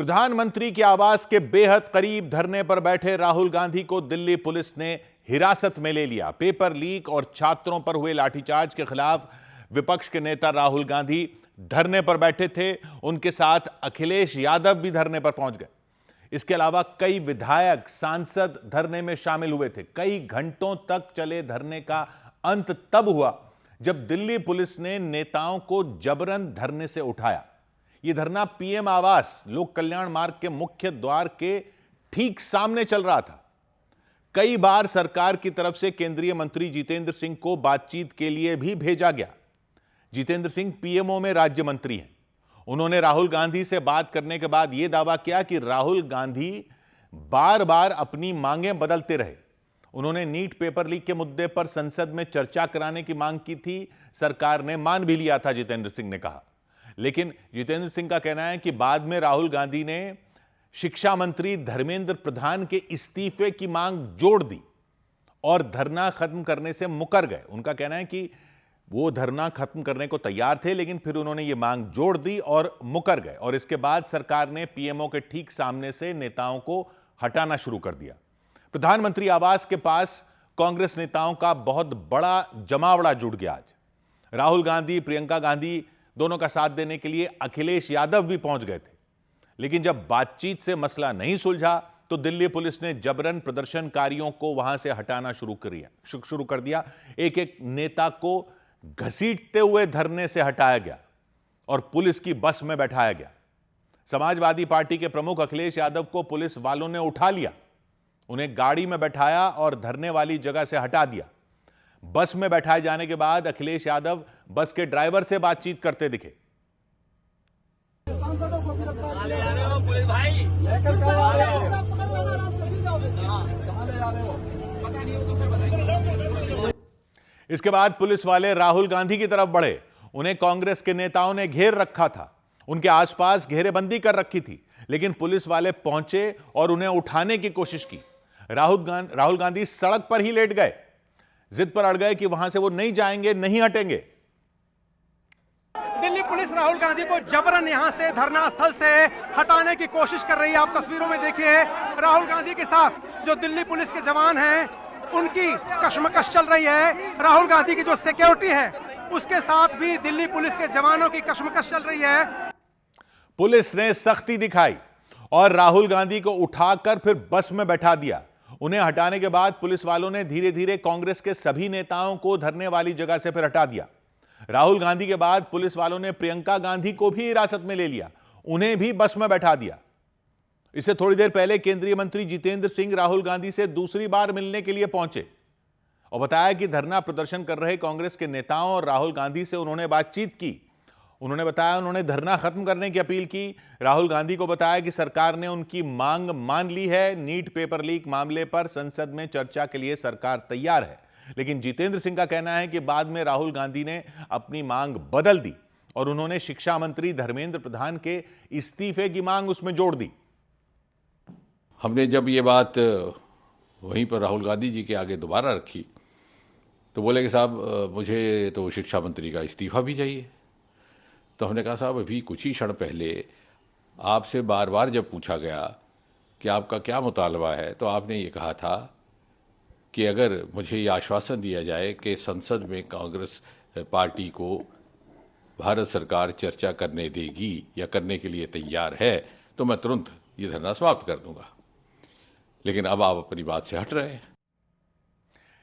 प्रधानमंत्री के आवास के बेहद करीब धरने पर बैठे राहुल गांधी को दिल्ली पुलिस ने हिरासत में ले लिया। पेपर लीक और छात्रों पर हुए लाठीचार्ज के खिलाफ विपक्ष के नेता राहुल गांधी धरने पर बैठे थे। उनके साथ अखिलेश यादव भी धरने पर पहुंच गए। इसके अलावा कई विधायक, सांसद धरने में शामिल हुए थे। कई घंटों तक चले धरने का अंत तब हुआ जब दिल्ली पुलिस ने नेताओं को जबरन धरने से उठाया। यह धरना पीएम आवास लोक कल्याण मार्ग के मुख्य द्वार के ठीक सामने चल रहा था। कई बार सरकार की तरफ से केंद्रीय मंत्री जितेंद्र सिंह को बातचीत के लिए भी भेजा गया। जितेंद्र सिंह पीएमओ में राज्य मंत्री हैं। उन्होंने राहुल गांधी से बात करने के बाद यह दावा किया कि राहुल गांधी बार बार अपनी मांगें बदलते रहे। उन्होंने नीट पेपर लीक के मुद्दे पर संसद में चर्चा कराने की मांग की थी। सरकार ने मान भी लिया था, जितेंद्र सिंह ने कहा। लेकिन जितेंद्र सिंह का कहना है कि बाद में राहुल गांधी ने शिक्षा मंत्री धर्मेंद्र प्रधान के इस्तीफे की मांग जोड़ दी और धरना खत्म करने से मुकर गए। उनका कहना है कि वो धरना खत्म करने को तैयार थे, लेकिन फिर उन्होंने ये मांग जोड़ दी और मुकर गए। और इसके बाद सरकार ने पीएमओ के ठीक सामने से नेताओं को हटाना शुरू कर दिया। प्रधानमंत्री आवास के पास कांग्रेस नेताओं का बहुत बड़ा जमावड़ा जुट गया। आज राहुल गांधी, प्रियंका गांधी दोनों का साथ देने के लिए अखिलेश यादव भी पहुंच गए थे। लेकिन जब बातचीत से मसला नहीं सुलझा तो दिल्ली पुलिस ने जबरन प्रदर्शनकारियों को वहां से हटाना शुरू कर दिया। एक एक नेता को घसीटते हुए धरने से हटाया गया और पुलिस की बस में बैठाया गया। समाजवादी पार्टी के प्रमुख अखिलेश यादव को पुलिस वालों ने उठा लिया, उन्हें गाड़ी में बैठाया और धरने वाली जगह से हटा दिया। बस में बैठाए जाने के बाद अखिलेश यादव बस के ड्राइवर से बातचीत करते दिखे। इसके बाद पुलिस वाले राहुल गांधी की तरफ बढ़े। उन्हें कांग्रेस के नेताओं ने घेर रखा था, उनके आसपास घेरेबंदी कर रखी थी। लेकिन पुलिस वाले पहुंचे और उन्हें उठाने की कोशिश की। राहुल गांधी सड़क पर ही लेट गए, जिद पर अड़ गए कि वहां से वो नहीं जाएंगे, नहीं हटेंगे। दिल्ली पुलिस राहुल गांधी को जबरन यहां से धरना स्थल से हटाने की कोशिश कर रही है। आप तस्वीरों में देखिए, राहुल गांधी के साथ जो दिल्ली पुलिस के जवान हैं उनकी कशमकश चल रही है। राहुल गांधी की जो सिक्योरिटी है उसके साथ भी दिल्ली पुलिस के जवानों की कशमकश चल रही है। पुलिस ने सख्ती दिखाई और राहुल गांधी को उठाकर फिर बस में बैठा दिया। उन्हें हटाने के बाद पुलिस वालों ने धीरे धीरे कांग्रेस के सभी नेताओं को धरने वाली जगह से फिर हटा दिया। राहुल गांधी के बाद पुलिस वालों ने प्रियंका गांधी को भी हिरासत में ले लिया, उन्हें भी बस में बैठा दिया। इससे थोड़ी देर पहले केंद्रीय मंत्री जितेंद्र सिंह राहुल गांधी से दूसरी बार मिलने के लिए पहुंचे और बताया कि धरना प्रदर्शन कर रहे कांग्रेस के नेताओं और राहुल गांधी से उन्होंने बातचीत की। उन्होंने बताया उन्होंने धरना खत्म करने की अपील की। राहुल गांधी को बताया कि सरकार ने उनकी मांग मान ली है। नीट पेपर लीक मामले पर संसद में चर्चा के लिए सरकार तैयार है। लेकिन जितेंद्र सिंह का कहना है कि बाद में राहुल गांधी ने अपनी मांग बदल दी और उन्होंने शिक्षा मंत्री धर्मेंद्र प्रधान के इस्तीफे की मांग उसमें जोड़ दी। हमने जब ये बात वहीं पर राहुल गांधी जी के आगे दोबारा रखी तो बोले कि साहब मुझे तो शिक्षा मंत्री का इस्तीफा भी चाहिए। तो हमने कहा साहब अभी कुछ ही क्षण पहले आपसे बार बार जब पूछा गया कि आपका क्या मुतालबा है तो आपने ये कहा था कि अगर मुझे ये आश्वासन दिया जाए कि संसद में कांग्रेस पार्टी को भारत सरकार चर्चा करने देगी या करने के लिए तैयार है तो मैं तुरंत ये धरना समाप्त कर दूंगा। लेकिन अब आप अपनी बात से हट रहे हैं।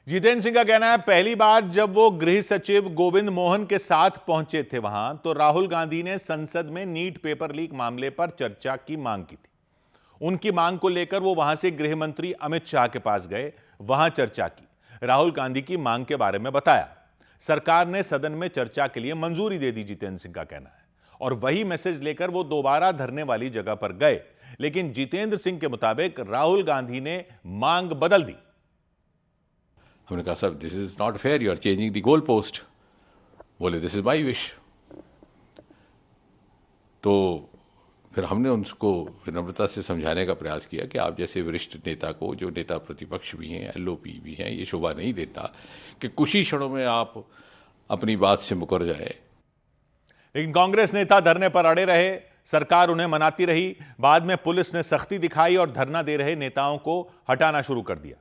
जितेंद्र सिंह का कहना है पहली बार जब वो गृह सचिव गोविंद मोहन के साथ पहुंचे थे वहां तो राहुल गांधी ने संसद में नीट पेपर लीक मामले पर चर्चा की मांग की थी। उनकी मांग को लेकर वो वहां से गृह मंत्री अमित शाह के पास गए, वहां चर्चा की। राहुल गांधी की मांग के बारे में बताया। सरकार ने सदन में चर्चा के लिए मंजूरी दे दी, जितेंद्र सिंह का कहना है। और वही मैसेज लेकर वो दोबारा धरने वाली जगह पर गए। लेकिन जितेंद्र सिंह के मुताबिक राहुल गांधी ने मांग बदल दी। हमने कहा sir this is not fair, you are changing the goal post. बोले दिस इज माई विश। तो फिर हमने उनको विनम्रता से समझाने का प्रयास किया कि आप जैसे वरिष्ठ नेता को, जो नेता प्रतिपक्ष भी हैं, एलओपी भी हैं, ये शोभा नहीं देता कि कुछ ही क्षणों में आप अपनी बात से मुकर जाए। लेकिन कांग्रेस नेता धरने पर अड़े रहे। सरकार उन्हें मनाती रही। बाद में पुलिस ने सख्ती दिखाई और धरना दे रहे नेताओं को हटाना शुरू कर दिया।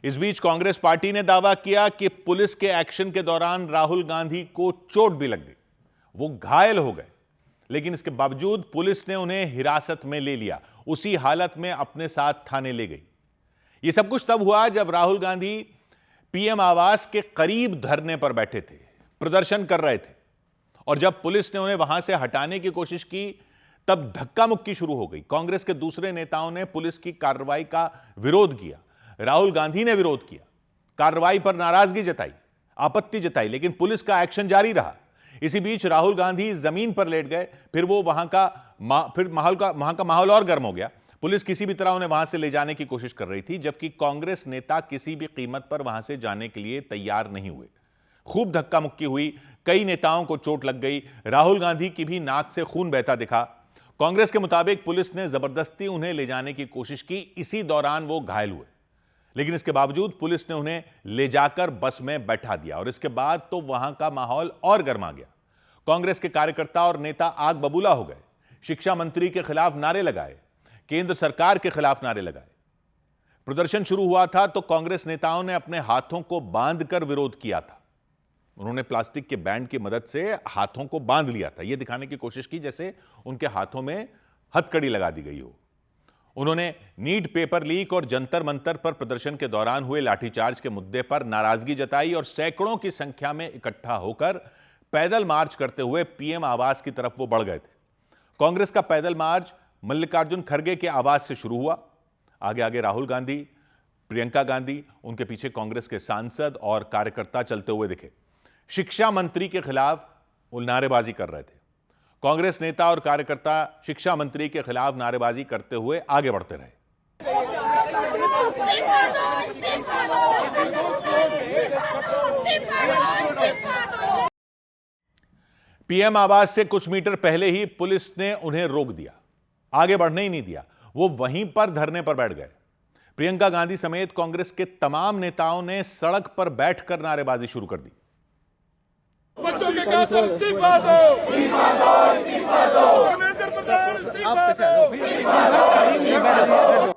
इस बीच कांग्रेस पार्टी ने दावा किया कि पुलिस के एक्शन के दौरान राहुल गांधी को चोट भी लग गई, वो घायल हो गए, लेकिन इसके बावजूद पुलिस ने उन्हें हिरासत में ले लिया, उसी हालत में अपने साथ थाने ले गई। यह सब कुछ तब हुआ जब राहुल गांधी पीएम आवास के करीब धरने पर बैठे थे, प्रदर्शन कर रहे थे, और जब पुलिस ने उन्हें वहां से हटाने की कोशिश की तब धक्का मुक्की शुरू हो गई। कांग्रेस के दूसरे नेताओं ने पुलिस की कार्रवाई का विरोध किया, राहुल गांधी ने विरोध किया, कार्रवाई पर नाराजगी जताई, आपत्ति जताई, लेकिन पुलिस का एक्शन जारी रहा। इसी बीच राहुल गांधी जमीन पर लेट गए, फिर वहां का माहौल और गर्म हो गया। पुलिस किसी भी तरह उन्हें वहां से ले जाने की कोशिश कर रही थी, जबकि कांग्रेस नेता किसी भी कीमत पर वहां से जाने के लिए तैयार नहीं हुए। खूब धक्का मुक्की हुई, कई नेताओं को चोट लग गई, राहुल गांधी की भी नाक से खून बहता दिखा। कांग्रेस के मुताबिक पुलिस ने जबरदस्ती उन्हें ले जाने की कोशिश की, इसी दौरान वो घायल हुए, लेकिन इसके बावजूद पुलिस ने उन्हें ले जाकर बस में बैठा दिया और इसके बाद तो वहां का माहौल और गर्मा गया। कांग्रेस के कार्यकर्ता और नेता आग बबूला हो गए, शिक्षा मंत्री के खिलाफ नारे लगाए, केंद्र सरकार के खिलाफ नारे लगाए। प्रदर्शन शुरू हुआ था तो कांग्रेस नेताओं ने अपने हाथों को बांधकर विरोध किया था। उन्होंने प्लास्टिक के बैंड की मदद से हाथों को बांध लिया था, यह दिखाने की कोशिश की जैसे उनके हाथों में हथकड़ी लगा दी गई हो। उन्होंने नीट पेपर लीक और जंतर मंतर पर प्रदर्शन के दौरान हुए लाठीचार्ज के मुद्दे पर नाराजगी जताई और सैकड़ों की संख्या में इकट्ठा होकर पैदल मार्च करते हुए पीएम आवास की तरफ वो बढ़ गए थे। कांग्रेस का पैदल मार्च मल्लिकार्जुन खड़गे के आवास से शुरू हुआ। आगे आगे राहुल गांधी, प्रियंका गांधी, उनके पीछे कांग्रेस के सांसद और कार्यकर्ता चलते हुए दिखे। शिक्षा मंत्री के खिलाफ वो नारेबाजी कर रहे थे। कांग्रेस नेता और कार्यकर्ता शिक्षा मंत्री के खिलाफ नारेबाजी करते हुए आगे बढ़ते रहे। पीएम आवास से कुछ मीटर पहले ही पुलिस ने उन्हें रोक दिया, आगे बढ़ने ही नहीं दिया। वो वहीं पर धरने पर बैठ गए। प्रियंका गांधी समेत कांग्रेस के तमाम नेताओं ने सड़क पर बैठकर नारेबाजी शुरू कर दी। बच्चों के क्या तो इस्तीफा दो, इस्तीफा दो, धर्मेंद्र प्रधान इस्तीफा दो।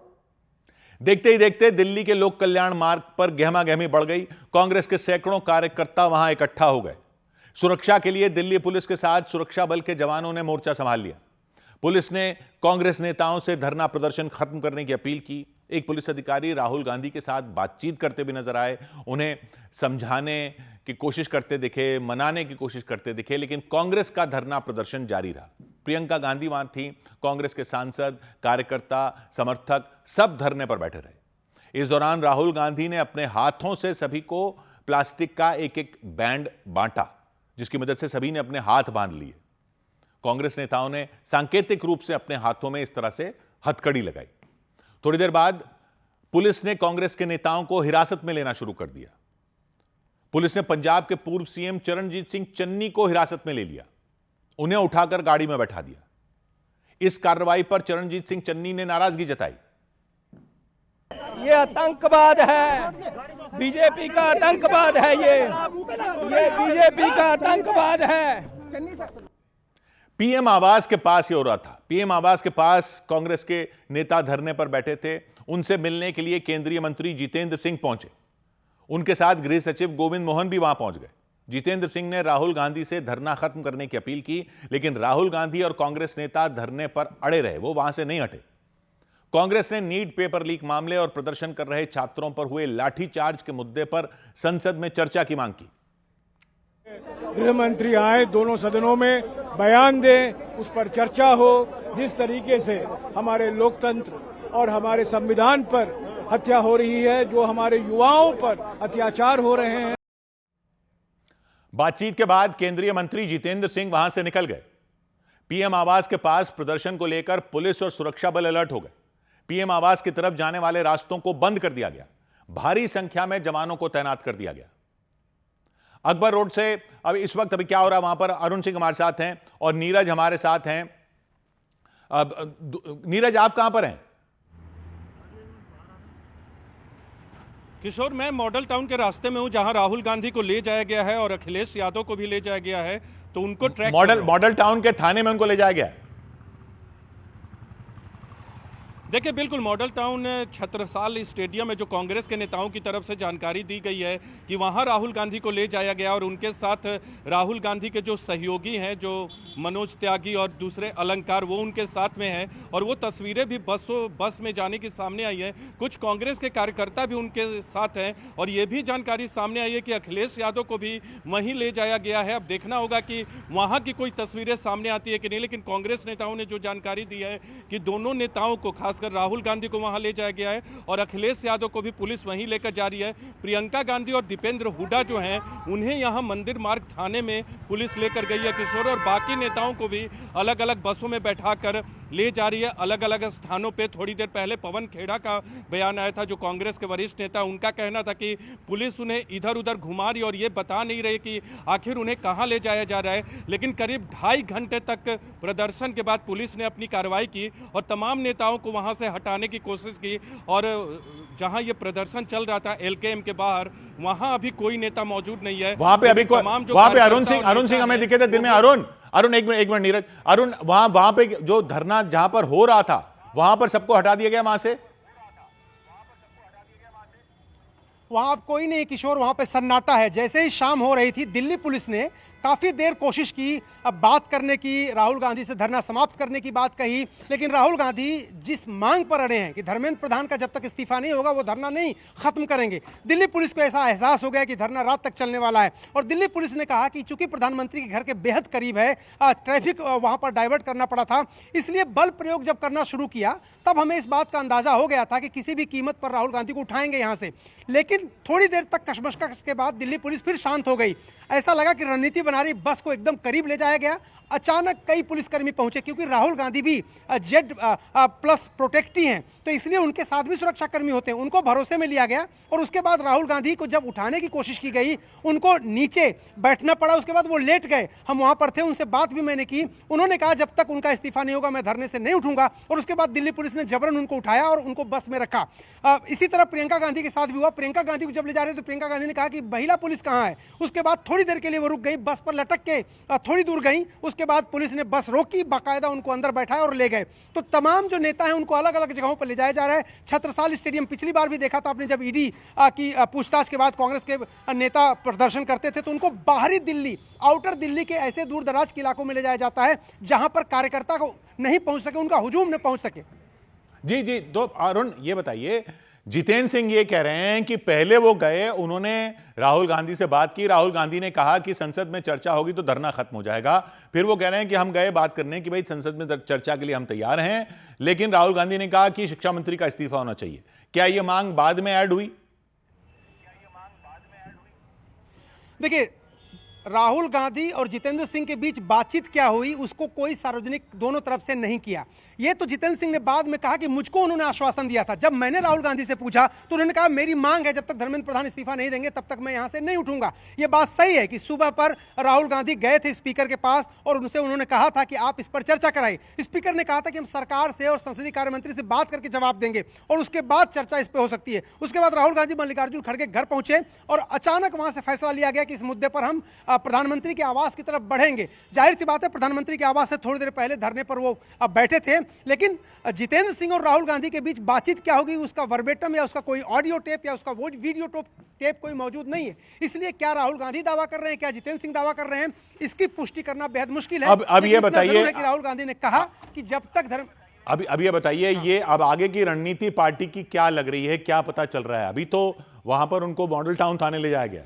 देखते ही देखते दिल्ली के लोक कल्याण मार्ग पर गहमा गहमी बढ़ गई। कांग्रेस के सैकड़ों कार्यकर्ता वहां इकट्ठा हो गए। सुरक्षा के लिए दिल्ली पुलिस के साथ सुरक्षा बल के जवानों ने मोर्चा संभाल लिया। पुलिस ने कांग्रेस नेताओं से धरना प्रदर्शन खत्म करने की अपील की। एक पुलिस अधिकारी राहुल गांधी के साथ बातचीत करते भी नजर आए, उन्हें समझाने की कोशिश करते दिखे, मनाने की कोशिश करते दिखे, लेकिन कांग्रेस का धरना प्रदर्शन जारी रहा। प्रियंका गांधी वहां थी, कांग्रेस के सांसद, कार्यकर्ता, समर्थक सब धरने पर बैठे रहे। इस दौरान राहुल गांधी ने अपने हाथों से सभी को प्लास्टिक का एक एक बैंड बांटा, जिसकी मदद से सभी ने अपने हाथ बांध लिए। कांग्रेस नेताओं ने सांकेतिक रूप से अपने हाथों में इस तरह से हथकड़ी लगाई। थोड़ी देर बाद पुलिस ने कांग्रेस के नेताओं को हिरासत में लेना शुरू कर दिया। पुलिस ने पंजाब के पूर्व सीएम चरणजीत सिंह चन्नी को हिरासत में ले लिया, उन्हें उठाकर गाड़ी में बैठा दिया। इस कार्रवाई पर चरणजीत सिंह चन्नी ने नाराजगी जताई। ये आतंकवाद है, बीजेपी का आतंकवाद है, ये बीजेपी का आतंकवाद है। पीएम आवास के पास ये हो रहा था। पीएम आवास के पास कांग्रेस के नेता धरने पर बैठे थे। उनसे मिलने के लिए केंद्रीय मंत्री जितेंद्र सिंह पहुंचे। उनके साथ गृह सचिव गोविंद मोहन भी वहां पहुंच गए। जितेंद्र सिंह ने राहुल गांधी से धरना खत्म करने की अपील की, लेकिन राहुल गांधी और कांग्रेस नेता धरने पर अड़े रहे, वो वहां से नहीं हटे। कांग्रेस ने नीट पेपर लीक मामले और प्रदर्शन कर रहे छात्रों पर हुए लाठीचार्ज के मुद्दे पर संसद में चर्चा की मांग की। गृह मंत्री आए, दोनों सदनों में बयान दें, उस पर चर्चा हो। जिस तरीके से हमारे लोकतंत्र और हमारे संविधान पर हत्या हो रही है, जो हमारे युवाओं पर अत्याचार हो रहे हैं। बातचीत के बाद केंद्रीय मंत्री जितेंद्र सिंह वहां से निकल गए। पीएम आवास के पास प्रदर्शन को लेकर पुलिस और सुरक्षा बल अलर्ट हो गए। पीएम आवास की तरफ जाने वाले रास्तों को बंद कर दिया गया। भारी संख्या में जवानों को तैनात कर दिया गया। अकबर रोड से अब इस वक्त अभी क्या हो रहा है, वहां पर अरुण सिंह हमारे साथ हैं और नीरज हमारे साथ हैं। अब नीरज, आप कहां पर हैं? किशोर, मैं मॉडल टाउन के रास्ते में हूं, जहां राहुल गांधी को ले जाया गया है और अखिलेश यादव को भी ले जाया गया है, तो उनको ट्रैक मॉडल टाउन के थाने में उनको ले जाया गया है। देखिए, बिल्कुल मॉडल टाउन छत्रसाल स्टेडियम में जो कांग्रेस के नेताओं की तरफ से जानकारी दी गई है कि वहां राहुल गांधी को ले जाया गया और उनके साथ राहुल गांधी के जो सहयोगी हैं, जो मनोज त्यागी और दूसरे अलंकार, वो उनके साथ में हैं और वो तस्वीरें भी बस में जाने की सामने आई है। कुछ कांग्रेस के कार्यकर्ता भी उनके साथ हैं और ये भी जानकारी सामने आई है कि अखिलेश यादव को भी वहीं ले जाया गया है। अब देखना होगा कि वहाँ की कोई तस्वीरें सामने आती है कि नहीं, लेकिन कांग्रेस नेताओं ने जो जानकारी दी है कि दोनों नेताओं को, खासकर राहुल गांधी को वहां ले जाया गया है और अखिलेश यादव को भी पुलिस वहीं लेकर जा रही है। प्रियंका गांधी और दीपेंद्र हुड्डा जो हैं, उन्हें यहां मंदिर मार्ग थाने में पुलिस लेकर गई है किशोर, और बाकी नेताओं को भी अलग अलग बसों में बैठाकर ले जा रही है अलग अलग स्थानों पे। थोड़ी देर पहले पवन खेड़ा का बयान आया था, जो कांग्रेस के वरिष्ठ नेता, उनका कहना था कि पुलिस उन्हें इधर उधर घुमा रही और ये बता नहीं रही कि आखिर उन्हें कहां ले जाया जा रहा है। लेकिन करीब 2.5 घंटे तक प्रदर्शन के बाद पुलिस ने अपनी कार्रवाई की और तमाम नेताओं को वहां से हटाने की कोशिश की। और जहां ये प्रदर्शन चल रहा था एलकेएम के बाहर, वहां अभी कोई नेता मौजूद नहीं है। वहां पे अभी वहां पे अरुण सिंह हमें दिखे थे दिन में। अरुण एक मिनट नीरज, अरुण वहां पे जो धरना जहां पर हो रहा था, वहां पर सबको हटा दिया गया वहां से? वहां अब कोई नहीं किशोर, वहां पे सन्नाटा है। जैसे ही शाम हो रही थी, दिल्ली पुलिस ने काफी देर कोशिश की अब बात करने की, राहुल गांधी से धरना समाप्त करने की बात कही, लेकिन राहुल गांधी जिस मांग पर अड़े हैं कि धर्मेंद्र प्रधान का जब तक इस्तीफा नहीं होगा वो धरना नहीं खत्म करेंगे। दिल्ली पुलिस को ऐसा एहसास हो गया कि धरना रात तक चलने वाला है और दिल्ली पुलिस ने कहा कि चूंकि प्रधानमंत्री के घर के बेहद करीब है, ट्रैफिक वहां पर डाइवर्ट करना पड़ा था, इसलिए बल प्रयोग जब करना शुरू किया तब हमें इस बात का अंदाजा हो गया था कि किसी भी कीमत पर राहुल गांधी को उठाएंगे यहां से। लेकिन थोड़ी देर तक कशमकश के बाद दिल्ली पुलिस फिर शांत हो गई। ऐसा लगा कि रणनीति बना रही, बस को एकदम करीब ले जाया गया। अचानक कई पुलिसकर्मी पहुंचे, क्योंकि राहुल गांधी भी जेड प्लस प्रोटेक्टी हैं, तो इसलिए उनके साथ भी सुरक्षाकर्मी होते हैं। उनको भरोसे में लिया गया और उसके बाद राहुल गांधी को जब उठाने की कोशिश की गई, उनको नीचे बैठना पड़ा। उसके बाद वो लेट गए। हम वहां पर थे, उनसे बात भी मैंने की। उन्होंने कहा जब तक उनका इस्तीफा नहीं होगा मैं धरने से नहीं उठूंगा। और उसके बाद दिल्ली पुलिस ने जबरन उनको उठाया और उनको बस में रखा। इसी तरह प्रियंका गांधी के साथ भी हुआ। प्रियंका गांधी को जब ले जा रहे थे तो प्रियंका गांधी ने कहा कि महिला पुलिस कहाँ है। उसके बाद थोड़ी देर के लिए वो रुक गई, बस पर लटक के थोड़ी दूर गई। उसके बाद पुलिस ने बस रोकी, बाकायदा उनको अंदर बैठाया और ले गए। तो तमाम जो नेता हैं उनको अलग अलग जगहों पर ले जाया जा रहा है। छत्रसाल स्टेडियम पिछली बार भी देखा था आपने, जब ईडी की पूछताछ के बाद कांग्रेस के नेता प्रदर्शन करते थे तो उनको बाहरी दिल्ली, आउटर दिल्ली के ऐसे दूर दराज के इलाकों में ले जाया जाता है जहां पर कार्यकर्ता को नहीं पहुंच सके, उनका हुजूम न पहुंच सके। जी तो अरुण ये बताइए, जितेंद्र सिंह ये कह रहे हैं कि पहले वो गए, उन्होंने राहुल गांधी से बात की, राहुल गांधी ने कहा कि संसद में चर्चा होगी तो धरना खत्म हो जाएगा। फिर वो कह रहे हैं कि हम गए बात करने कि भाई संसद में चर्चा के लिए हम तैयार हैं, लेकिन राहुल गांधी ने कहा कि शिक्षा मंत्री का इस्तीफा होना चाहिए। क्या ये मांग बाद में ऐड हुई? देखिए, राहुल गांधी और जितेंद्र सिंह के बीच बातचीत क्या हुई उसको कोई सार्वजनिक दोनों तरफ से नहीं किया। ये तो जितेंद्र सिंह ने बाद में कहा कि मुझको उन्होंने आश्वासन दिया था। जब मैंने राहुल गांधी से पूछा तो उन्होंने कहा मेरी मांग है जब तक धर्मेंद्र प्रधान इस्तीफा नहीं देंगे तब तक मैं यहां से नहीं उठूंगा। ये बात सही है कि सुबह पर राहुल गांधी गए थे स्पीकर के पास और उनसे उन्होंने कहा था कि आप इस पर चर्चा कराइए। स्पीकर ने कहा था कि हम सरकार से और संसदीय कार्य मंत्री से बात करके जवाब देंगे और उसके बाद चर्चा इस पर हो सकती है। उसके बाद राहुल गांधी मल्लिकार्जुन खड़गे घर पहुंचे और अचानक वहां से फैसला लिया गया कि इस मुद्दे पर हम प्रधानमंत्री के आवास की तरफ बढ़ेंगे। जाहिर सी बात है, प्रधानमंत्री के आवास से थोड़ी देर पहले धरने पर वो बैठे थे, लेकिन जितेंद्र सिंह और राहुल गांधी के बीच बातचीत क्या होगी उसका वर्बेटम या उसका कोई ऑडियो टेप या उसका वीडियो टेप कोई मौजूद नहीं है। इसलिए क्या राहुल गांधी दावा कर रहे हैं, क्या जितेंद्र सिंह दावा कर रहे हैं, इसकी पुष्टि करना बेहद मुश्किल है। अब ये बताइए कि राहुल गांधी ने कहा कि जब तक अब ये बताइए, ये अब आगे की रणनीति पार्टी की क्या लग रही है, क्या पता चल रहा है? अभी तो वहां पर उनको मॉडल टाउन थाने ले जाया गया।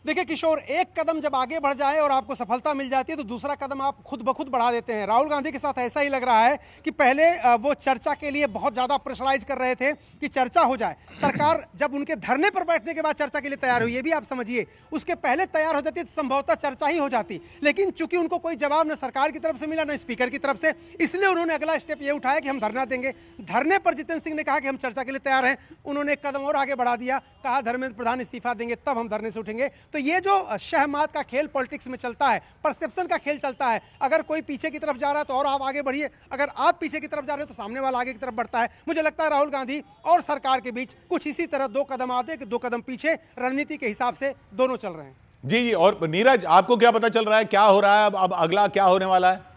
देखिए किशोर, एक कदम जब आगे बढ़ जाए और आपको सफलता मिल जाती है तो दूसरा कदम आप खुद ब खुद बढ़ा देते हैं। राहुल गांधी के साथ ऐसा ही लग रहा है कि पहले वो चर्चा के लिए बहुत ज़्यादा प्रेशराइज कर रहे थे कि चर्चा हो जाए। सरकार जब उनके धरने पर बैठने के बाद चर्चा के लिए तैयार हुई, ये भी आप समझिए, उसके पहले तैयार हो जाती तो संभवतः चर्चा ही हो जाती। लेकिन चूंकि उनको कोई जवाब न सरकार की तरफ से मिला न स्पीकर की तरफ से, इसलिए उन्होंने अगला स्टेप ये उठाया कि हम धरना देंगे। धरने पर जितेंद्र सिंह ने कहा कि हम चर्चा के लिए तैयार हैं। उन्होंने एक कदम और आगे बढ़ा दिया, कहा धर्मेंद्र प्रधान इस्तीफा देंगे तब हम धरने से उठेंगे। तो ये जो शहमात का खेल पॉलिटिक्स में चलता है, परसेप्शन का खेल चलता है। अगर कोई पीछे की तरफ जा रहा है तो और आप आगे बढ़िए, अगर आप पीछे की तरफ जा रहे हो तो सामने वाला आगे की तरफ बढ़ता है। मुझे लगता है राहुल गांधी और सरकार के बीच कुछ इसी तरह 2 कदम आगे कि 2 कदम पीछे, रणनीति के हिसाब से दोनों चल रहे हैं। जी, और नीरज आपको क्या पता चल रहा है, क्या हो रहा है अब अगला क्या होने वाला है?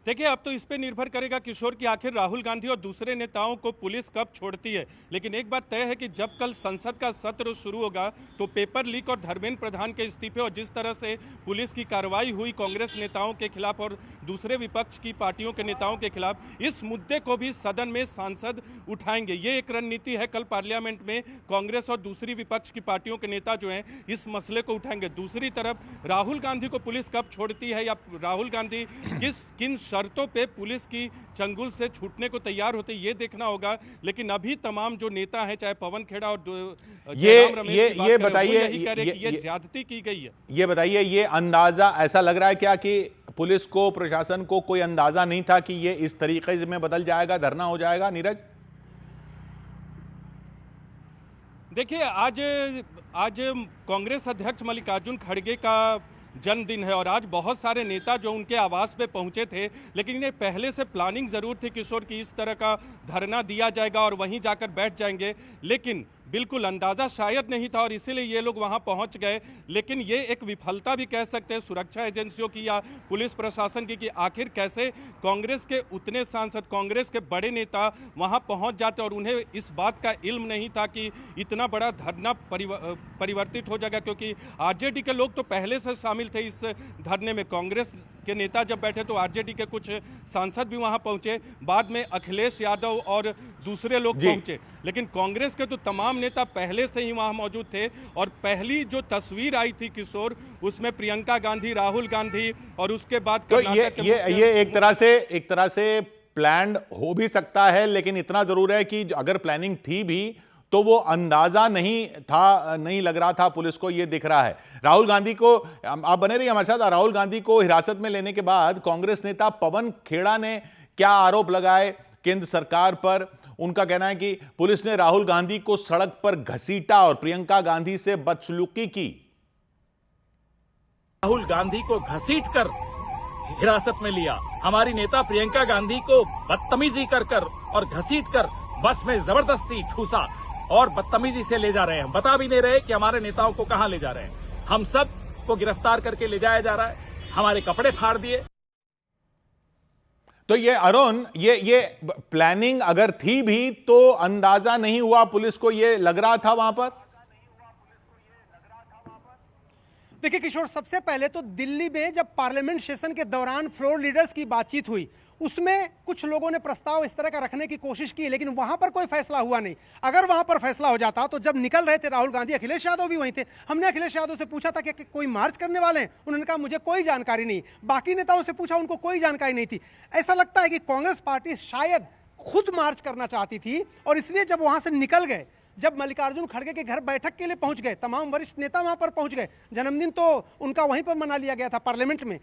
देखिए, अब तो इस पे निर्भर करेगा किशोर कि आखिर राहुल गांधी और दूसरे नेताओं को पुलिस कब छोड़ती है। लेकिन एक बात तय है कि जब कल संसद का सत्र शुरू होगा तो पेपर लीक और धर्मेंद्र प्रधान के इस्तीफे और जिस तरह से पुलिस की कार्रवाई हुई कांग्रेस नेताओं के खिलाफ और दूसरे विपक्ष की पार्टियों के नेताओं के खिलाफ, इस मुद्दे को भी सदन में सांसद उठाएंगे। ये एक रणनीति है। कल पार्लियामेंट में कांग्रेस और दूसरी विपक्ष की पार्टियों के नेता जो हैं इस मसले को उठाएंगे। दूसरी तरफ राहुल गांधी को पुलिस कब छोड़ती है या राहुल गांधी किन शर्तों पे पुलिस की चंगुल से छूटने को तैयार होते, ये देखना होगा। लेकिन अभी तमाम जो नेता हैं, चाहे पवन खेड़ा और जयराम रमेश की बात करें, बताइए, वो यही कह रहे हैं कि ये ज्यादती की गई है। ये बताइए, ये अंदाजा ऐसा लग रहा है क्या कि पुलिस को, प्रशासन को कोई अंदाजा नहीं था कि ये इस तरीके में बदल जाएगा, धरना हो जाएगा? नीरज, देखिए, आज कांग्रेस अध्यक्ष मल्लिकार्जुन खड़गे का जन्मदिन है और आज बहुत सारे नेता जो उनके आवास पे पहुंचे थे, लेकिन इन्हें पहले से प्लानिंग जरूर थी किशोर की इस तरह का धरना दिया जाएगा और वहीं जाकर बैठ जाएंगे, लेकिन बिल्कुल अंदाजा शायद नहीं था और इसीलिए ये लोग वहां पहुंच गए। लेकिन ये एक विफलता भी कह सकते हैं सुरक्षा एजेंसियों की या पुलिस प्रशासन की कि आखिर कैसे कांग्रेस के उतने सांसद, कांग्रेस के बड़े नेता वहां पहुंच जाते और उन्हें इस बात का इल्म नहीं था कि इतना बड़ा धरना परिवर्तित हो जाएगा, क्योंकि आरजेडी के लोग तो पहले से शामिल थे इस धरने में। कांग्रेस के नेता जब बैठे तो आरजेडी के कुछ सांसद भी वहां पहुंचे, बाद में अखिलेश यादव और दूसरे लोग पहुंचे, लेकिन कांग्रेस के तो तमाम नेता पहले से ही वहां मौजूद थे। और पहली जो तस्वीर आई थी किशोर, उसमें प्रियंका गांधी, राहुल गांधी और उसके बाद तो ये एक तरह से प्लान्ड हो भी सकता है, लेकिन इतना जरूर है कि अगर प्लानिंग थी भी तो वो अंदाजा नहीं लग रहा था पुलिस को, ये दिख रहा है। राहुल गांधी को, आप बने रहिए हमारे साथ, राहुल गांधी को हिरासत में लेने के बाद कांग्रेस नेता पवन खेड़ा ने क्या आरोप लगाए केंद्र सरकार पर? उनका कहना है कि पुलिस ने राहुल गांधी को सड़क पर घसीटा और प्रियंका गांधी से बदसलूकी की। राहुल गांधी को घसीटकर हिरासत में लिया, हमारी नेता प्रियंका गांधी को बदतमीजी कर और घसीटकर बस में जबरदस्ती ठूसा और बदतमीजी से ले जा रहे हैं। बता भी नहीं रहे कि हमारे नेताओं को कहां ले जा रहे हैं। हम सब को गिरफ्तार करके ले जाया जा रहा है, हमारे कपड़े फाड़ दिए। तो ये अरुण, ये प्लानिंग अगर थी भी तो अंदाजा नहीं हुआ पुलिस को, ये लग रहा था वहां पर? देखिए किशोर, सबसे पहले तो दिल्ली में जब पार्लियामेंट सेशन के दौरान फ्लोर लीडर्स की बातचीत हुई, उसमें कुछ लोगों ने प्रस्ताव इस तरह का रखने की कोशिश की, लेकिन वहां पर कोई फैसला हुआ नहीं। अगर वहां पर फैसला हो जाता तो जब निकल रहे थे राहुल गांधी, अखिलेश यादव भी वहीं थे, हमने अखिलेश यादव से पूछा था कि कोई मार्च करने वाले हैं, उन्होंने कहा मुझे कोई जानकारी नहीं। बाकी नेताओं से पूछा, उनको कोई जानकारी नहीं थी। ऐसा लगता है कि कांग्रेस पार्टी शायद खुद मार्च करना चाहती थी और इसलिए जब वहां से निकल गए, जब मल्लिकार्जुन खड़गे के घर बैठक के लिए पहुंच गए, तमाम वरिष्ठ नेता वहां पर पहुंच गए, जन्मदिन तो उनका वहीं पर मना लिया गया था पार्लियामेंट में।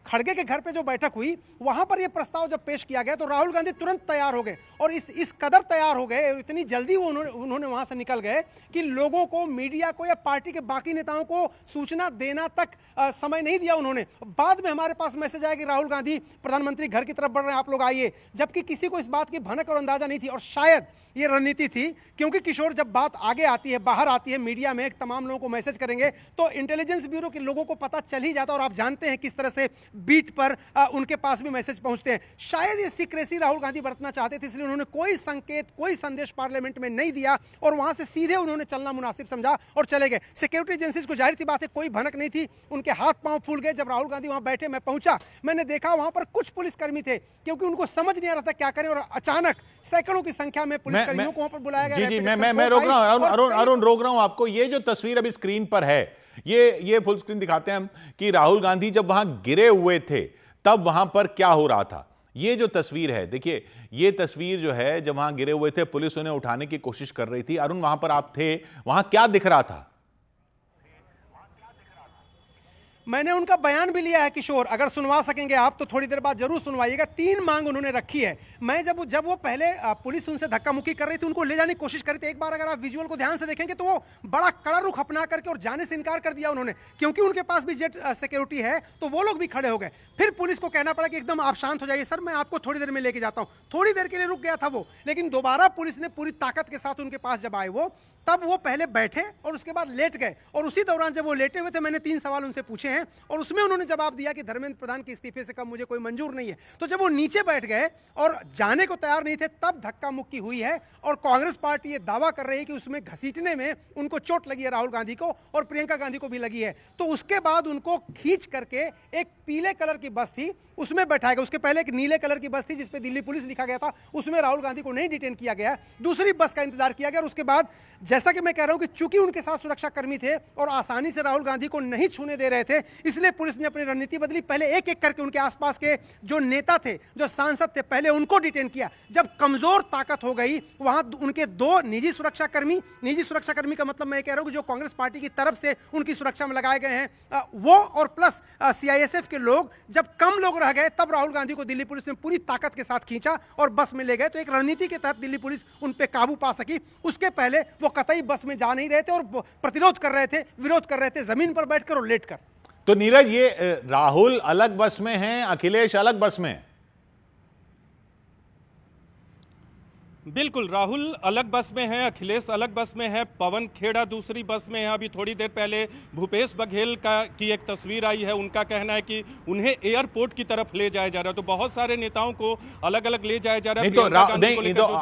खड़गे के घर पे जो बैठक हुई, वहां पर ये प्रस्ताव जब पेश किया गया तो राहुल गांधी तुरंत तैयार हो गए और इस कदर तैयार हो गए, इतनी जल्दी उन्होंने वहां से निकल गए कि लोगों को, मीडिया को या पार्टी के बाकी नेताओं को सूचना देना तक समय नहीं दिया उन्होंने। बाद में हमारे पास मैसेज आया कि राहुल गांधी प्रधानमंत्री घर की तरफ बढ़ रहे हैं, आप लोग आइए, जबकि किसी को इस बात की भनक और अंदाजा नहीं थी। और शायद ये रणनीति थी, क्योंकि किशोर जब बात आगे आती है, बाहर आती है, मीडिया में तमाम लोगों को मैसेज करेंगे तो इंटेलिजेंस ब्यूरो के लोगों को पता चल ही जाता, और आप जानते हैं किस तरह से बीट पर उनके पास भी मैसेज पहुंचते हैं। शायद ये सीक्रेसी राहुल गांधी बरतना चाहते थे, इसलिए उन्होंने कोई संकेत, कोई संदेश पार्लियामेंट में नहीं दिया और वहां से सीधे उन्होंने चलना मुनासिब समझा और चले गए। सिक्योरिटी एजेंसीज को जाहिर सी बात है कोई भनक नहीं थी, उनके हाथ पांव फूल गए जब राहुल गांधी वहां बैठे। मैं पहुंचा, मैंने देखा वहां पर कुछ पुलिसकर्मी थे, क्योंकि उनको समझ नहीं आ रहा था क्या करें, और अचानक सैकड़ों की संख्या में पुलिसकर्मियों को वहां पर बुलाया गया। जी, मैं रोक रहा हूं, अरुण रोक रहा हूं आपको। ये जो तस्वीर अभी स्क्रीन पर है, ये फुल स्क्रीन दिखाते हैं हम कि राहुल गांधी जब वहां गिरे हुए थे तब वहां पर क्या हो रहा था। ये जो तस्वीर है, देखिए, ये तस्वीर जो है जब वहां गिरे हुए थे, पुलिस उन्हें उठाने की कोशिश कर रही थी। अरुण, वहां पर आप थे, वहां क्या दिख रहा था? मैंने उनका बयान भी लिया है किशोर, अगर सुनवा सकेंगे आप तो थोड़ी देर बाद जरूर सुनवाइएगा। 3 मांग उन्होंने रखी है। मैं जब वो पहले पुलिस उनसे धक्का मुक्की कर रही थी, उनको ले जाने की कोशिश कर रही थी, एक बार अगर आप विजुअल को ध्यान से देखेंगे तो वो बड़ा कड़ा रुख अपना करके और जाने से इनकार कर दिया उन्होंने, क्योंकि उनके पास भी जेट सिक्योरिटी है, तो वो लोग भी खड़े हो गए। फिर पुलिस को कहना पड़ा कि एकदम आप शांत हो जाइए सर, मैं आपको थोड़ी देर में लेके जाता हूं। थोड़ी देर के लिए रुक गया था वो, लेकिन दोबारा पुलिस ने पूरी ताकत के साथ उनके पास जब आए वो, तब वो पहले बैठे और उसके बाद लेट गए। और उसी दौरान जब वो लेटे हुए थे, मैंने 3 सवाल उनसे पूछे हैं हैं और उसमें उन्होंने जवाब दिया कि धर्मेंद्र प्रधान के इस्तीफे से कम मुझे कोई मंजूर नहीं है। तो जब वो नीचे बैठ गए और जाने को तैयार नहीं थे, तब धक्का मुक्की हुई है और कांग्रेस पार्टी ये दावा कर रही है कि उसमें घसीटने में उनको चोट लगी है, राहुल गांधी को और प्रियंका गांधी को भी लगी है। तो उसके बाद उनको खींच करके एक पीले कलर की बस थी उसमें बैठाया गया। उसके पहले एक नीले कलर की बस थी जिसपे दिल्ली पुलिस लिखा गया था, उसमें राहुल गांधी को नहीं डिटेन किया गया। दूसरी बस का इंतजार किया गया और उसके बाद जैसा कि मैं कह रहा हूं कि चूंकि उनके साथ सुरक्षा कर्मी थे और आसानी से राहुल गांधी को नहीं छूने दे रहे थे, इसलिए पुलिस ने अपनी रणनीति बदली। पहले एक एक करके उनके आसपास के जो नेता थे, जो सांसद थे, पहले उनको डिटेन किया। जब कमजोर ताकत हो गई, वहां उनके दो निजी सुरक्षा कर्मी का मतलब मैं कह रहा हूं कि जो कांग्रेस पार्टी की तरफ से उनकी सुरक्षा में लगाए गए हैं, वो और प्लस सीआईएसएफ के लोग, जब कम लोग रह गए तब राहुल गांधी को दिल्ली पुलिस ने पूरी ताकत के साथ खींचा और बस में ले गए। तो एक रणनीति के तहत दिल्ली पुलिस उन पे काबू पा सकी। उसके पहले वो कतई बस में जा नहीं रहे थे और प्रतिरोध कर रहे थे, विरोध कर रहे थे, जमीन पर बैठकर और लेटकर। तो नीरज, ये राहुल अलग बस में हैं, अखिलेश अलग बस में हैं। बिल्कुल, राहुल अलग बस में है, अखिलेश अलग बस में है, पवन खेड़ा दूसरी बस में है। अभी थोड़ी देर पहले भूपेश बघेल की एक तस्वीर आई है, उनका कहना है कि उन्हें एयरपोर्ट की तरफ ले जाया जा रहा है। तो बहुत सारे नेताओं को अलग अलग ले जाया जा रहा है।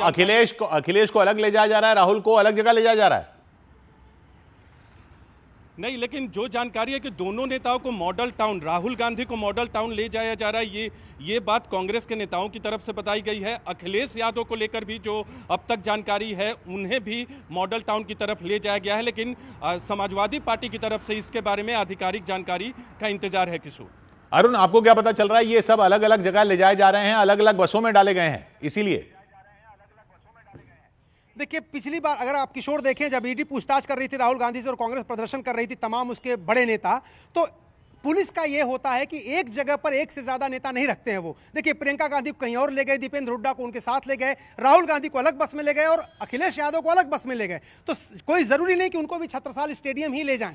अखिलेश को अलग ले जाया जा रहा है, राहुल को अलग जगह ले जाया जा रहा है। नहीं, लेकिन जो जानकारी है कि दोनों नेताओं को मॉडल टाउन, राहुल गांधी को मॉडल टाउन ले जाया जा रहा है, ये बात कांग्रेस के नेताओं की तरफ से बताई गई है। अखिलेश यादव को लेकर भी जो अब तक जानकारी है, उन्हें भी मॉडल टाउन की तरफ ले जाया गया है, लेकिन समाजवादी पार्टी की तरफ से इसके बारे में आधिकारिक जानकारी का इंतजार है। किशोर, अरुण, आपको क्या पता चल रहा है? ये सब अलग अलग जगह ले जाए जा रहे हैं, अलग अलग बसों में डाले गए हैं, इसीलिए। देखिए, पिछली बार अगर आप किशोर देखें, जब ईडी पूछताछ कर रही थी राहुल गांधी से और कांग्रेस प्रदर्शन कर रही थी, तमाम उसके बड़े नेता, तो पुलिस का यह होता है कि एक जगह पर एक से ज्यादा नेता नहीं रखते हैं वो। देखिए, प्रियंका गांधी को कहीं और ले गए, दीपेंद्र हुड्डा को उनके साथ ले गए, राहुल गांधी को अलग बस में ले गए और अखिलेश यादव को अलग बस में ले गए। तो कोई जरूरी नहीं कि उनको भी छत्रसाल स्टेडियम ही ले जाएं,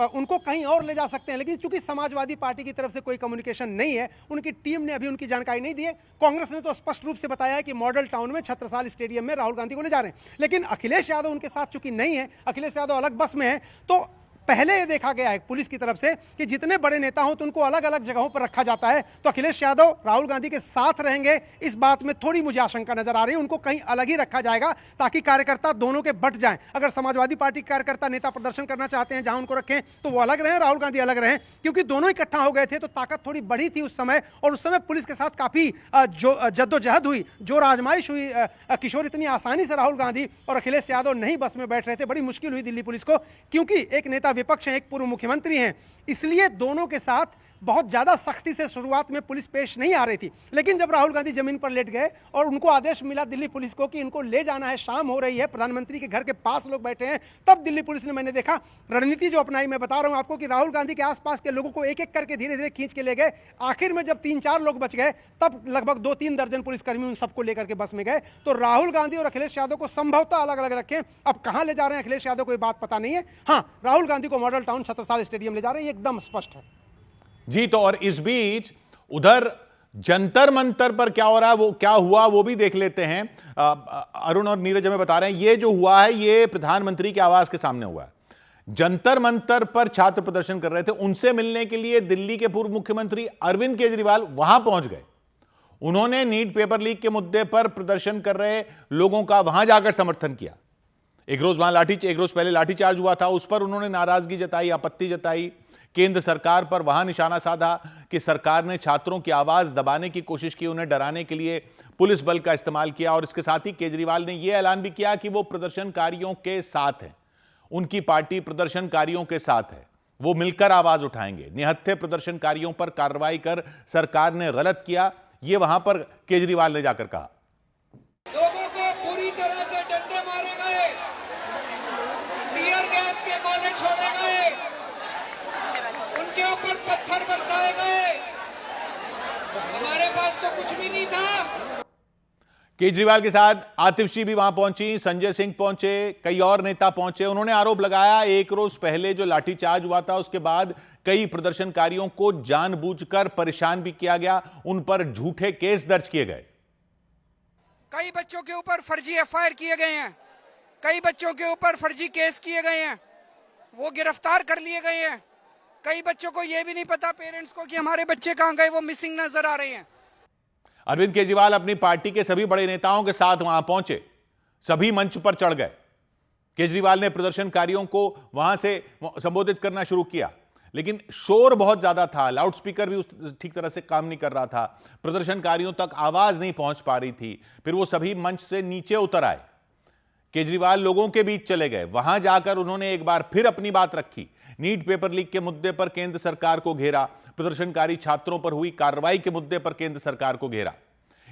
उनको कहीं और ले जा सकते हैं। लेकिन चूंकि समाजवादी पार्टी की तरफ से कोई कम्युनिकेशन नहीं है, उनकी टीम ने अभी उनकी जानकारी नहीं दी है। कांग्रेस ने तो स्पष्ट रूप से बताया है कि मॉडल टाउन में छत्रसाल स्टेडियम में राहुल गांधी को ले जा रहे हैं। लेकिन अखिलेश यादव उनके साथ चूंकि नहीं है, अखिलेश यादव अलग बस में है, तो पहले ये देखा गया है पुलिस की तरफ से कि जितने बड़े नेता हों तो उनको अलग अलग जगहों पर रखा जाता है। तो अखिलेश यादव राहुल गांधी के साथ रहेंगे, इस बात में थोड़ी मुझे आशंका नजर आ रही है। उनको कहीं अलग ही रखा जाएगा ताकि कार्यकर्ता दोनों के बट जाएं। अगर समाजवादी पार्टी के कार्यकर्ता नेता प्रदर्शन करना चाहते हैं जहां उनको रखें तो वो अलग रहें, राहुल गांधी अलग रहें, क्योंकि दोनों इकट्ठा हो गए थे तो ताकत थोड़ी बढ़ी थी उस समय, और उस समय पुलिस के साथ काफी जद्दोजहद हुई, जोर आजमाइश हुई। किशोर, इतनी आसानी से राहुल गांधी और अखिलेश यादव नहीं बस में बैठ रहे थे, बड़ी मुश्किल हुई दिल्ली पुलिस को, क्योंकि एक नेता विपक्ष है, एक पूर्व मुख्यमंत्री हैं, इसलिए दोनों के साथ बहुत ज्यादा सख्ती से शुरुआत में पुलिस पेश नहीं आ रही थी। लेकिन जब राहुल गांधी जमीन पर लेट गए और उनको आदेश मिला दिल्ली पुलिस को कि इनको ले जाना है, शाम हो रही है, प्रधानमंत्री के घर के पास लोग बैठे हैं, तब दिल्ली पुलिस ने, मैंने देखा रणनीति जो अपनाई, मैं बता रहा हूं आपको कि राहुल गांधी के आसपास के लोगों को एक एक करके धीरे धीरे खींच के ले गए। आखिर में जब 3-4 लोग बच गए, तब लगभग 2-3 दर्जन पुलिसकर्मी उन सबको लेकर के बस में गए। तो राहुल गांधी और अखिलेश यादव को संभवतः अलग अलग रखें। अब कहां ले जा रहे हैं अखिलेश यादव को ये बात पता नहीं है। हाँ, राहुल गांधी को मॉडल टाउन छत्रसाल स्टेडियम ले जा रहे हैं, ये एकदम स्पष्ट है जी। तो और इस बीच उधर जंतर मंतर पर क्या हो रहा है, वो क्या हुआ वो भी देख लेते हैं। अरुण और नीरज हमें बता रहे हैं ये जो हुआ है ये प्रधानमंत्री के आवास के सामने हुआ है। जंतर मंतर पर छात्र प्रदर्शन कर रहे थे, उनसे मिलने के लिए दिल्ली के पूर्व मुख्यमंत्री अरविंद केजरीवाल वहां पहुंच गए। उन्होंने नीट पेपर लीक के मुद्दे पर प्रदर्शन कर रहे लोगों का वहां जाकर समर्थन किया। एक रोज पहले लाठीचार्ज हुआ था, उस पर उन्होंने नाराजगी जताई, आपत्ति जताई। केंद्र सरकार पर वहां निशाना साधा कि सरकार ने छात्रों की आवाज दबाने की कोशिश की, उन्हें डराने के लिए पुलिस बल का इस्तेमाल किया। और इसके साथ ही केजरीवाल ने यह ऐलान भी किया कि वो प्रदर्शनकारियों के साथ हैं, उनकी पार्टी प्रदर्शनकारियों के साथ है, वो मिलकर आवाज उठाएंगे। निहत्थे प्रदर्शनकारियों पर कार्रवाई कर सरकार ने गलत किया, यह वहां पर केजरीवाल ने जाकर कहा। लोगों को पूरी तरह से डंडे मारे गए, टीयर गैस के गोले छोड़े गए, उनके ऊपर पत्थर बरसाए गए। हमारे पास तो कुछ भी नहीं था। केजरीवाल के साथ आतिशी भी वहां पहुंची, संजय सिंह पहुंचे, कई और नेता पहुंचे। उन्होंने आरोप लगाया एक रोज पहले जो लाठीचार्ज हुआ था उसके बाद कई प्रदर्शनकारियों को जानबूझकर परेशान भी किया गया, उन पर झूठे केस दर्ज किए गए। कई बच्चों के ऊपर फर्जी एफआईआर किए गए हैं, कई बच्चों के ऊपर फर्जी केस किए गए हैं, वो गिरफ्तार कर लिए गए हैं। कई बच्चों को ये भी नहीं पता पेरेंट्स को कि हमारे बच्चे कहाँ गए, वो मिसिंग नजर आ रहे हैं। अरविंद केजरीवाल अपनी पार्टी के सभी बड़े नेताओं के साथ वहां पहुंचे, सभी मंच पर चढ़ गए। केजरीवाल ने प्रदर्शनकारियों को वहां से संबोधित करना शुरू किया, लेकिन शोर बहुत ज्यादा था, लाउडस्पीकर भी ठीक तरह से काम नहीं कर रहा था, प्रदर्शनकारियों तक आवाज नहीं पहुंच पा रही थी। फिर वो सभी मंच से नीचे उतर आए, केजरीवाल लोगों के बीच चले गए। वहां जाकर उन्होंने एक बार फिर अपनी बात रखी, नीट पेपर लीक के मुद्दे पर केंद्र सरकार को घेरा, प्रदर्शनकारी छात्रों पर हुई कार्रवाई के मुद्दे पर केंद्र सरकार को घेरा।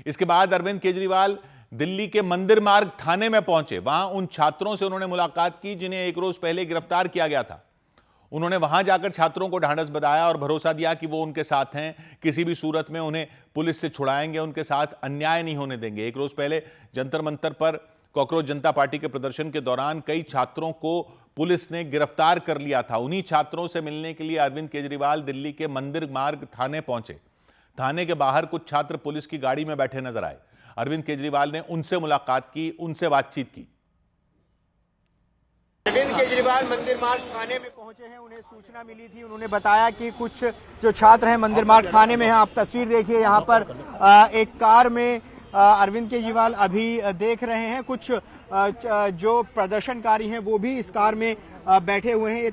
इसके बाद अरविंद केजरीवाल दिल्ली के मंदिर मार्ग थाने में पहुंचे। वहां उन छात्रों से उन्होंने मुलाकात की जिन्हें एक रोज पहले गिरफ्तार किया गया था। उन्होंने वहां जाकर छात्रों को ढांढस बंधाया और भरोसा दिया कि वो उनके साथ हैं, किसी भी सूरत में उन्हें पुलिस से छुड़ाएंगे, उनके साथ अन्याय नहीं होने देंगे। एक रोज पहले जंतर मंतर पर कॉकरोच जनता पार्टी के प्रदर्शन के दौरान कई छात्रों को पुलिस ने गिरफ्तार कर लिया था। उन्हीं छात्रों से मिलने के लिए अरविंद केजरीवाल दिल्ली के मंदिर मार्ग थाने पहुंचे। थाने के बाहर कुछ छात्र पुलिस की गाड़ी में बैठे नजर आए। अरविंद केजरीवाल ने उनसे मुलाकात की, उनसे बातचीत की। अरविंद केजरीवाल मंदिर मार्ग थाने में पहुंचे हैं, उन्हें सूचना मिली थी, उन्होंने बताया कि कुछ जो छात्र हैं मंदिर मार्ग थाने में हैं। आप तस्वीर देखिए, यहाँ पर एक कार में अरविंद केजरीवाल अभी देख रहे हैं। कुछ जो प्रदर्शनकारी हैं वो भी इस कार में बैठे हुए हैं।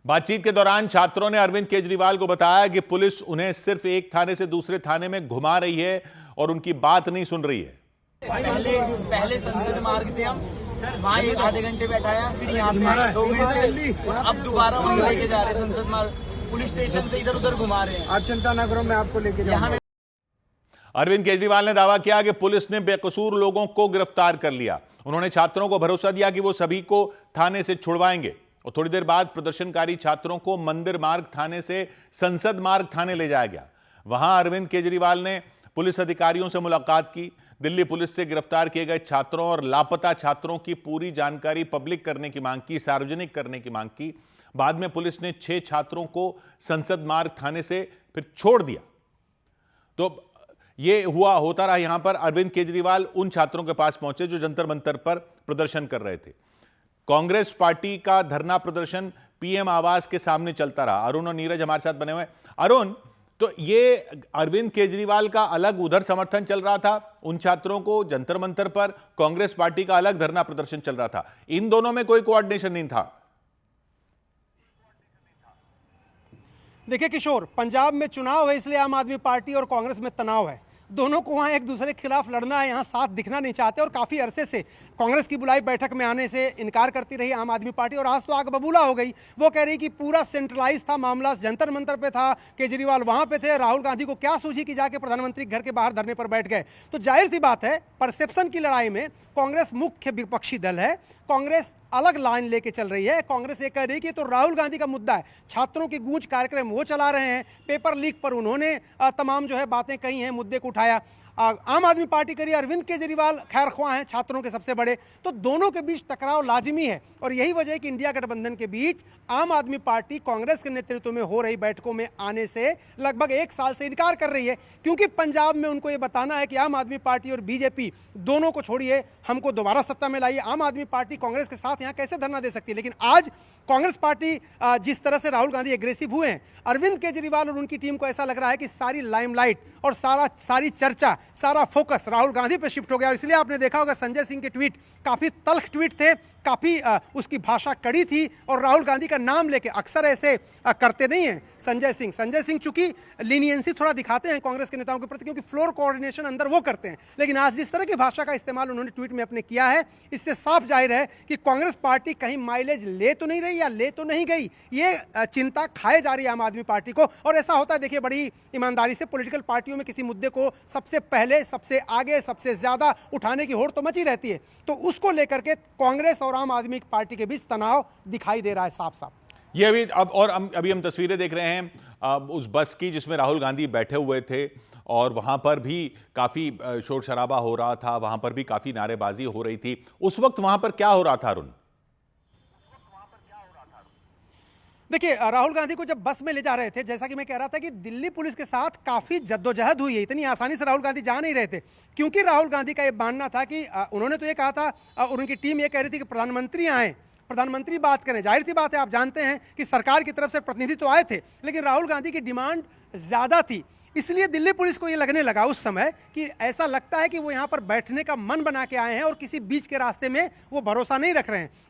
बातचीत के दौरान छात्रों ने अरविंद केजरीवाल को बताया कि पुलिस उन्हें सिर्फ एक थाने से दूसरे थाने में घुमा रही है और उनकी बात नहीं सुन रही है। पहले संसद मार्ग थे हम, वहाँ एक आधे घंटे बैठाया, फिर यहाँ पे 2 घंटे, अब दोबारा वहीं लेके जा रहे हैं संसद मार्ग, पुलिस स्टेशन से इधर उधर घुमा रहे हैं। आप चिंता ना करो, मैं आपको लेके जाऊंगा। अरविंद केजरीवाल ने दावा किया कि पुलिस ने बेकसूर लोगों को गिरफ्तार कर लिया। उन्होंने छात्रों को भरोसा दिया कि वो सभी को थाने से छुड़वाएंगे और थोड़ी देर बाद प्रदर्शनकारी छात्रों को मंदिर मार्ग थाने से संसद मार्ग थाने ले जाया गया। वहां अरविंद केजरीवाल ने पुलिस अधिकारियों से मुलाकात की, दिल्ली पुलिस से गिरफ्तार किए गए छात्रों और लापता छात्रों की पूरी जानकारी पब्लिक करने की मांग की, सार्वजनिक करने की मांग की। बाद में पुलिस ने 6 छात्रों को संसद मार्ग थाने से फिर छोड़ दिया। तो ये होता रहा। यहां पर अरविंद केजरीवाल उन छात्रों के पास पहुंचे जो जंतर मंतर पर प्रदर्शन कर रहे थे। कांग्रेस पार्टी का धरना प्रदर्शन पीएम आवास के सामने चलता रहा। अरुण और नीरज हमारे साथ बने हुए। अरुण, तो ये अरविंद केजरीवाल का अलग उधर समर्थन चल रहा था उन छात्रों को जंतर मंतर पर, कांग्रेस पार्टी का अलग धरना प्रदर्शन चल रहा था, इन दोनों में कोई कोऑर्डिनेशन नहीं था। देखिए किशोर, पंजाब में चुनाव है, इसलिए आम आदमी पार्टी और कांग्रेस में तनाव है। दोनों को वहाँ एक दूसरे के खिलाफ लड़ना है, यहाँ साथ दिखना नहीं चाहते और काफ़ी अरसे से कांग्रेस की बुलाई बैठक में आने से इनकार करती रही आम आदमी पार्टी और आज तो आग बबूला हो गई। वो कह रही कि पूरा सेंट्रलाइज था मामला, जंतर मंतर पे था, केजरीवाल वहाँ पे थे, राहुल गांधी को क्या सूझी कि जाके प्रधानमंत्री घर के बाहर धरने पर बैठ गए। तो जाहिर सी बात है, परसेप्शन की लड़ाई में कांग्रेस मुख्य विपक्षी दल है, कांग्रेस अलग लाइन लेके चल रही है। कांग्रेस ये कह रही है कि तो राहुल गांधी का मुद्दा है, छात्रों की गूंज कार्यक्रम वो चला रहे हैं, पेपर लीक पर उन्होंने तमाम जो है बातें कही हैं, मुद्दे को उठाया। आम आदमी पार्टी करिए, अरविंद केजरीवाल खैर ख्वाह हैं छात्रों के सबसे बड़े, तो दोनों के बीच टकराव लाजिमी है और यही वजह है कि इंडिया गठबंधन के बीच आम आदमी पार्टी कांग्रेस के नेतृत्व में हो रही बैठकों में आने से लगभग 1 साल से इनकार कर रही है, क्योंकि पंजाब में उनको ये बताना है कि आम आदमी पार्टी और बीजेपी दोनों को छोड़िए, हमको दोबारा सत्ता में लाइए। आम आदमी पार्टी कांग्रेस के साथ यहाँ कैसे धरना दे सकती है? लेकिन आज कांग्रेस पार्टी जिस तरह से राहुल गांधी एग्रेसिव हुए हैं, अरविंद केजरीवाल और उनकी टीम को ऐसा लग रहा है कि सारी लाइमलाइट और सारी चर्चा, सारा फोकस राहुल गांधी पे शिफ्ट हो गया। और इसलिए आपने देखा होगा संजय सिंह के ट्वीट काफी तल्ख ट्वीट थे, काफी उसकी भाषा कड़ी थी और राहुल गांधी का नाम लेके अक्सर ऐसे करते नहीं हैं संजय सिंह चूंकि लीनियंसी थोड़ा दिखाते हैं कांग्रेस के नेताओं के प्रति, क्योंकि फ्लोर कोऑर्डिनेशन अंदर वो करते हैं। लेकिन आज जिस तरह की भाषा का इस्तेमाल उन्होंने ट्वीट में अपने किया है, इससे साफ जाहिर है कि कांग्रेस पार्टी कहीं माइलेज ले तो नहीं रही या ले तो नहीं गई, ये चिंता खाए जा रही है आम आदमी पार्टी को। और ऐसा होता है, देखिए बड़ी ईमानदारी से पॉलिटिकल पार्टियों में किसी मुद्दे को सबसे पहले, सबसे आगे, सबसे ज्यादा उठाने की होड़ तो मची रहती है, तो उसको लेकर के कांग्रेस और आम आदमी पार्टी के बीच तनाव दिखाई दे रहा है साफ साफ। ये अभी हम तस्वीरें देख रहे हैं उस बस की जिसमें राहुल गांधी बैठे हुए थे और वहां पर भी काफी शोर शराबा हो रहा था, वहां पर भी काफी नारेबाजी हो रही थी। उस वक्त वहां पर क्या हो रहा था अरुण? देखिए, राहुल गांधी को जब बस में ले जा रहे थे, जैसा कि मैं कह रहा था कि दिल्ली पुलिस के साथ काफी जद्दोजहद हुई है, इतनी आसानी से राहुल गांधी जा नहीं रहे थे, क्योंकि राहुल गांधी का यह मानना था कि उन्होंने तो ये कहा था और उनकी टीम ये कह रही थी कि प्रधानमंत्री आए प्रधानमंत्री बात करें, जाहिर सी बात है, आप जानते हैं कि सरकार की तरफ से प्रतिनिधि तो आए थे, लेकिन राहुल गांधी की डिमांड ज़्यादा थी। इसलिए दिल्ली पुलिस को ये लगने लगा उस समय कि ऐसा लगता है कि वो यहाँ पर बैठने का मन बना के आए हैं और किसी बीच के रास्ते में वो भरोसा नहीं रख रहे हैं।